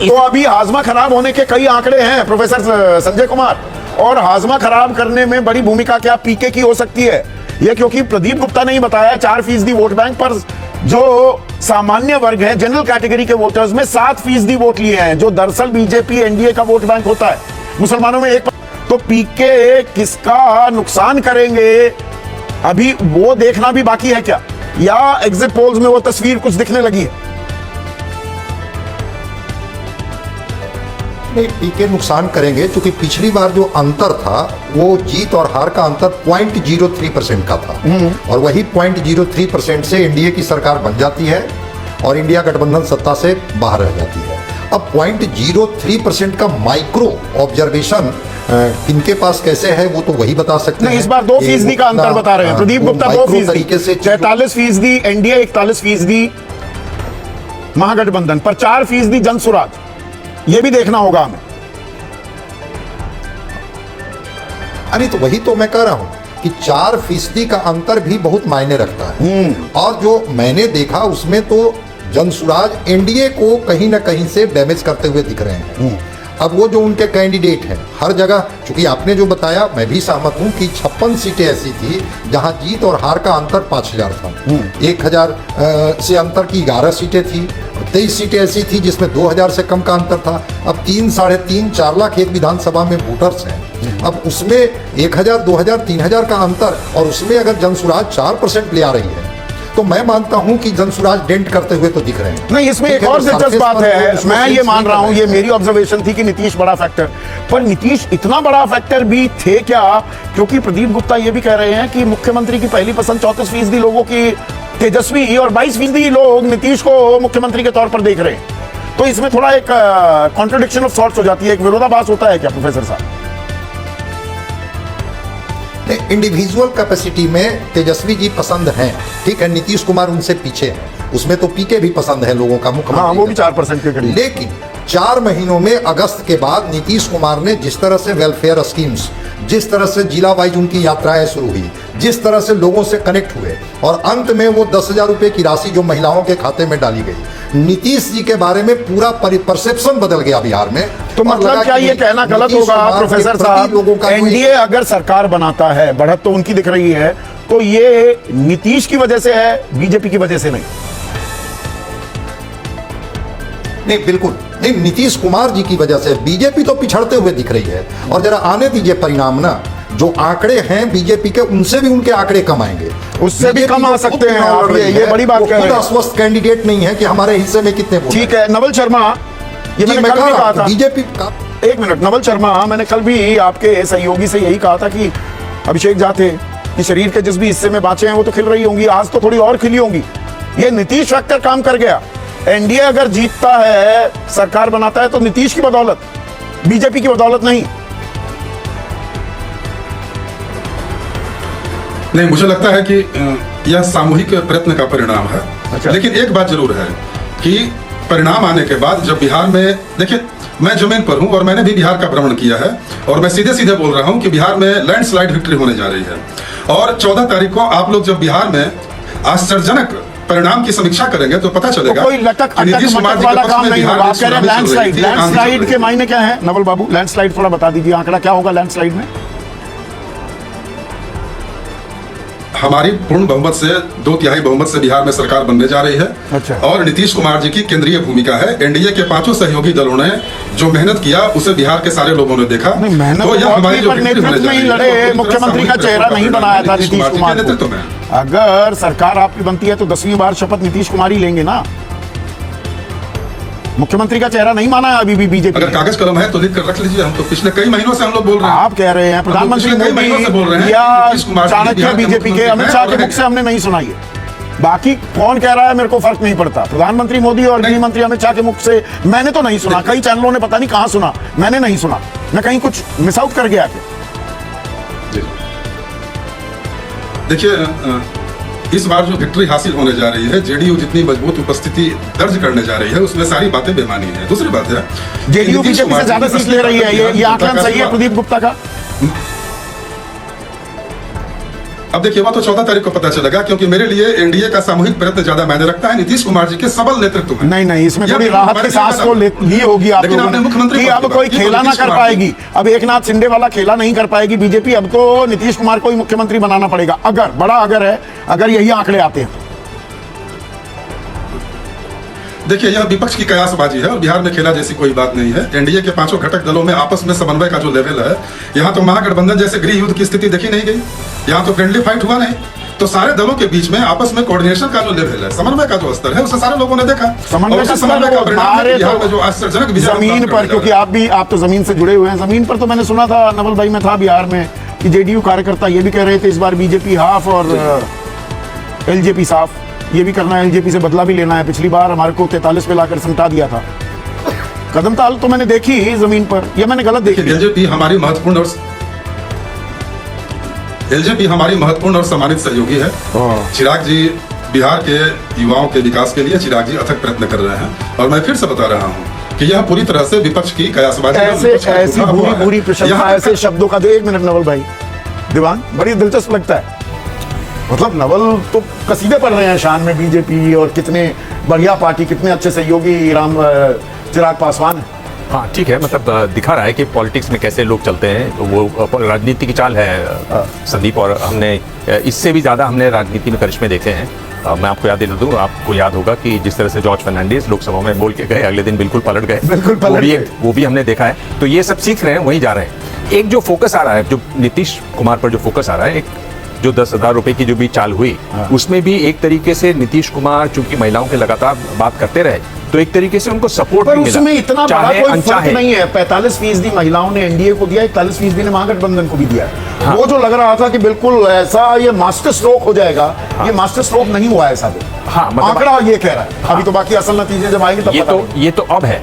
तो अभी हाजमा खराब होने के कई आंकड़े हैं प्रोफेसर संजय कुमार, और हाजमा खराब करने में बड़ी भूमिका क्या पीके की हो सकती है ये, क्योंकि प्रदीप गुप्ता ने ही बताया 4% वोट बैंक पर जो सामान्य वर्ग है, जनरल कैटेगरी के वोटर्स में 7% वोट लिए हैं, जो दरअसल बीजेपी एनडीए का वोट बैंक होता है मुसलमानों में 1। तो पीके किसका नुकसान करेंगे अभी वो देखना भी बाकी है क्या, या एग्जिट पोल्स में वो तस्वीर कुछ दिखने लगी है? नहीं, पीके नुकसान करेंगे, क्योंकि पिछली बार जो अंतर था वो जीत और हार का अंतर 0.03% का था, और वही 0.03% से एनडीए की सरकार बन जाती है और इंडिया गठबंधन सत्ता से बाहर रह जाती है। अब 0.03% का माइक्रो ऑब्जर्वेशन किनके पास कैसे है वो तो वही बता सकते हैं। इस बार 2% का अंतर बता रहे हैं प्रदीप गुप्ता, 2% तरीके से 43% एनडीए, 41% महागठबंधन पर, 4% जनसुराज। ये भी देखना होगा हमें। अरे तो वही तो मैं कह रहा हूं कि 4% का अंतर भी बहुत मायने रखता है, और जो मैंने देखा उसमें तो जनसुराज एनडीए को कहीं ना कहीं से डैमेज करते हुए दिख रहे हैं। अब वो जो उनके कैंडिडेट हैं हर जगह, क्योंकि आपने जो बताया मैं भी सहमत हूं कि 56 सीटें ऐसी थी जहां जीत और हार का अंतर 5000 था, 1000 से अंतर की 11 सीटें थी, 23 सीटें ऐसी थी जिसमें 2000 से कम का अंतर था। अब 3, साढ़े 3, 4 लाख एक विधानसभा में वोटर्स हैं, अब उसमें 1000, 2000, 3000 का अंतर, और उसमें अगर जनसुराज 4% ले आ रही है तो मैं मानता हूं कि जनसुराज डेंट करते हुए तो दिख रहे हैं। नहीं, इसमें एक और दिलचस्प बात है, मैं ये मान रहा हूं, ये मेरी ऑब्जर्वेशन थी कि नीतीश बड़ा फैक्टर, पर नीतीश इतना बड़ा फैक्टर भी थे क्या? क्योंकि प्रदीप गुप्ता ये भी कह रहे हैं कि मुख्यमंत्री की पहली पसंद 34% लोगों की तेजस्वी, और 22% लोग नीतीश को मुख्यमंत्री के तौर पर देख रहे हैं। तो इसमें थोड़ा एक कॉन्ट्रडिक्शन ऑफ थॉट्स हो जाती है, एक विरोधाभास होता है क्या प्रोफेसर साहब? इंडिविजुअल कैपेसिटी में तेजस्वी जी पसंद हैं, ठीक है, नीतीश कुमार उनसे पीछे हैं, उसमें तो पीके भी पसंद है लोगों का, मुख्यमंत्री। हाँ, वो भी 4% के करीब। लेकिन 4 महीनों में अगस्त के बाद नीतीश कुमार ने जिस तरह से वेलफेयर स्कीम्स, जिस तरह से जिला वाइज उनकी यात्राएं शुरू हुई, जिस तरह से लोगों से कनेक्ट हुए, और अंत में वो 10,000 रुपए की राशि जो महिलाओं के खाते में डाली गई, नीतीश जी के बारे में पूरा परसेप्शन बदल गया बिहार में। तो मतलब क्या ये कहना गलत होगा प्रोफेसर साहब, एनडीए अगर सरकार बनाता है, बढ़त तो उनकी दिख रही है, तो ये नीतीश की वजह से है, बीजेपी की वजह से नहीं? नहीं, बिल्कुल नहीं, नीतीश कुमार जी की वजह से बीजेपी तो पिछड़ते हुए दिख रही है। और जरा आने दीजिए परिणाम ना, जो आंकड़े हैं बीजेपी के, उनसे भी उनके आंकड़े कम आएंगे, उससे भी कम आ सकते हैं आप, ये बड़ी बात कह रहे हैं। अस्वस्थ कैंडिडेट नहीं है कि हमारे हिस्से में कितने वोट। ठीक है, नवल शर्मा, ये मैंने कल भी कहा था बीजेपी का। एक मिनट, नवल शर्मा, मैंने कल भी आपके सहयोगी से यही कहा था कि अभिषेक झा थे कि शरीर के जिस भी हिस्से में बाँचे हैं वो तो खिल रही होंगी, आज तो थोड़ी और खिली होंगी। ये नीतीश फैक्टर काम कर गया। एनडीए अगर जीतता है, सरकार बनाता है, तो नीतीश की बदौलत, बीजेपी की बदौलत नहीं। नहीं, मुझे लगता है कि यह सामूहिक प्रयत्न का परिणाम है। अच्छा। लेकिन एक बात जरूर है कि परिणाम आने के बाद जब बिहार में, देखिए मैं जमीन पर हूं और मैंने भी बिहार का भ्रमण किया है, और मैं सीधे सीधे बोल रहा हूं कि बिहार में लैंडस्लाइड विक्ट्री होने जा रही है। और 14 तारीख को आप लोग जब बिहार में आश्चर्यजनक परिणाम की समीक्षा करेंगे तो पता चलेगा। तो कोई लटक अटक मटक वाला काम नहीं होगा। आप कह रहे हैं लैंडस्लाइड, लैंडस्लाइड के मायने क्या है नवल बाबू? लैंडस्लाइड थोड़ा बता दीजिए, आंकड़ा क्या होगा लैंडस्लाइड में? हमारी पूर्ण बहुमत से, 2/3 बहुमत से बिहार में सरकार बनने जा रही है। अच्छा। और नीतीश कुमार जी की केंद्रीय भूमिका है। एनडीए के 5 सहयोगी दलों ने जो मेहनत किया उसे बिहार के सारे लोगों ने देखा। तो यह हमारी जो नेतृत्व में ही लड़े, मुख्यमंत्री का चेहरा नहीं बनाया था नीतीश कुमार के नेतृत्व में। अगर सरकार आपकी बनती है तो 10वीं बार शपथ नीतीश कुमार ही लेंगे ना, मुख्यमंत्री का चेहरा नहीं माना है अभी भी बीजेपी। अगर कागज कलम है तो लिख कर रख लीजिए, हम तो पिछले कई महीनों से हम लोग बोल रहे हैं। आप कह रहे हैं प्रधानमंत्री मोदी या चाणक्य बीजेपी के, अमित शाह के मुख से हमने नहीं सुनाई है। बाकी कौन कह रहा है मेरे को फर्क नहीं पड़ता, प्रधानमंत्री मोदी और गृह मंत्री अमित शाह के मुख से मैंने तो नहीं सुना, कई चैनलों ने पता नहीं कहां सुना, मैंने नहीं सुना। मैं कहीं कुछ मिस आउट कर गया क्या? देखिए, इस बार जो विक्ट्री हासिल होने जा रही है, जेडीयू जितनी मजबूत उपस्थिति दर्ज करने जा रही है, उसमें सारी बातें बेमानी है। दूसरी बात है, जेडीयू बीजेपी से ज्यादा सीट ले रही है, ये आंकलन सही है प्रदीप गुप्ता का? अब देखिए वह तो 14 तारीख को पता चलेगा, क्योंकि मेरे लिए एनडीए का सामूहिक प्रयत्न ज्यादा मायने रखता है नीतीश कुमार जी के सबल नेतृत्व में। नहीं, इसमें यह थोड़ी राहत की सांस तो ली होगी आप लेकिन लोगों आपने ने मुख्यमंत्री कि को अब बोला कोई कि खेला ना नीतीश कर कुमार पाएगी। अब एकनाथ शिंदे वाला खेला नहीं कर पाएगी बीजेपी, अब तो नीतीश कुमार को ही मुख्यमंत्री बनाना पड़ेगा। अगर बड़ा अगर है, अगर यही आंकड़े आते हैं। देखिए यह विपक्ष की कयासबाजी है और बिहार में खेला जैसी कोई बात नहीं है। एनडीए के पांचों घटक दलों में आपस में समन्वय का जो लेवल है, यहाँ तो महागठबंधन जैसे गृह युद्ध की स्थिति देखी नहीं गई, यहाँ तो फ्रेंडली फाइट हुआ नहीं। तो सारे दलों के बीच में आपस में कोऑर्डिनेशन का जो लेवल है, समन्वय का जो स्तर है, उसे सारे लोगों ने देखा। समन्वय का परिणाम है बिहार में जो आश्चर्यजनक विजय जमीन पर, क्योंकि आप तो जमीन से जुड़े हुए हैं, जमीन पर तो मैंने सुना था, नवल भाई मैं था बिहार में, कि जेडीयू कार्यकर्ता ये भी कह रहे थे इस बार बीजेपी हाफ और एलजेपी साफ, ये भी करना है, एलजेपी से बदला भी लेना है। पिछली बार हमारे को 43 पे लाकर समटा दिया था। कदम ताल तो मैंने देखी जमीन पर, या मैंने गलत देखी? एलजेपी हमारी महत्वपूर्ण और सम्मानित सहयोगी है। चिराग जी बिहार के युवाओं के विकास के लिए चिराग जी अथक प्रयत्न कर रहे हैं, और मैं फिर से बता रहा हूं कि यह पूरी तरह से विपक्ष की कयासबाजी ऐसी बुरी प्रशंसा, ऐसे शब्दों का। 1 मिनट नवल भाई, दीवान बड़ी दिलचस्प लगता है। मतलब नवल तो कसीदे पढ़ रहे हैं शान में बीजेपी और कितने बढ़िया पार्टी, कितने अच्छे सहयोगी चिराग पासवान है। हाँ ठीक है, मतलब दिखा रहा है कि पॉलिटिक्स में कैसे लोग चलते हैं, तो वो राजनीति की चाल है संदीप। और हमने इससे भी ज़्यादा हमने राजनीति में करिश्मे देखे हैं। मैं आपको याद दिला दूं, आपको याद होगा कि जिस तरह से जॉर्ज फर्नांडिस लोकसभा में बोल के गए, अगले दिन बिल्कुल पलट गए, वो भी हमने देखा है। तो ये सब सीख रहे हैं, वहीं जा रहे हैं। एक जो फोकस आ रहा है, जो नीतीश कुमार पर जो फोकस आ रहा है, एक जो 10,000 रुपए की जो भी चाल हुई, उसमें भी एक तरीके से नीतीश कुमार चूंकि महिलाओं के लगातार बात करते रहे, तो एक तरीके से उनको सपोर्ट पर भी मिला। उसमें इतना बड़ा कोई फर्क नहीं है। 45% महिलाओं ने एनडीए को दिया, 41% ने महागठबंधन को भी दिया। हाँ। वो जो लग रहा था कि बिल्कुल ऐसा ये मास्टर स्ट्रोक हो जाएगा, हाँ। ये मास्टर स्ट्रोक नहीं हुआ ऐसा। हाँ, आंकड़ा ये कह रहा है। हाँ। अभी तो बाकी असल नतीजे जब आएंगे तब ये तो अब है।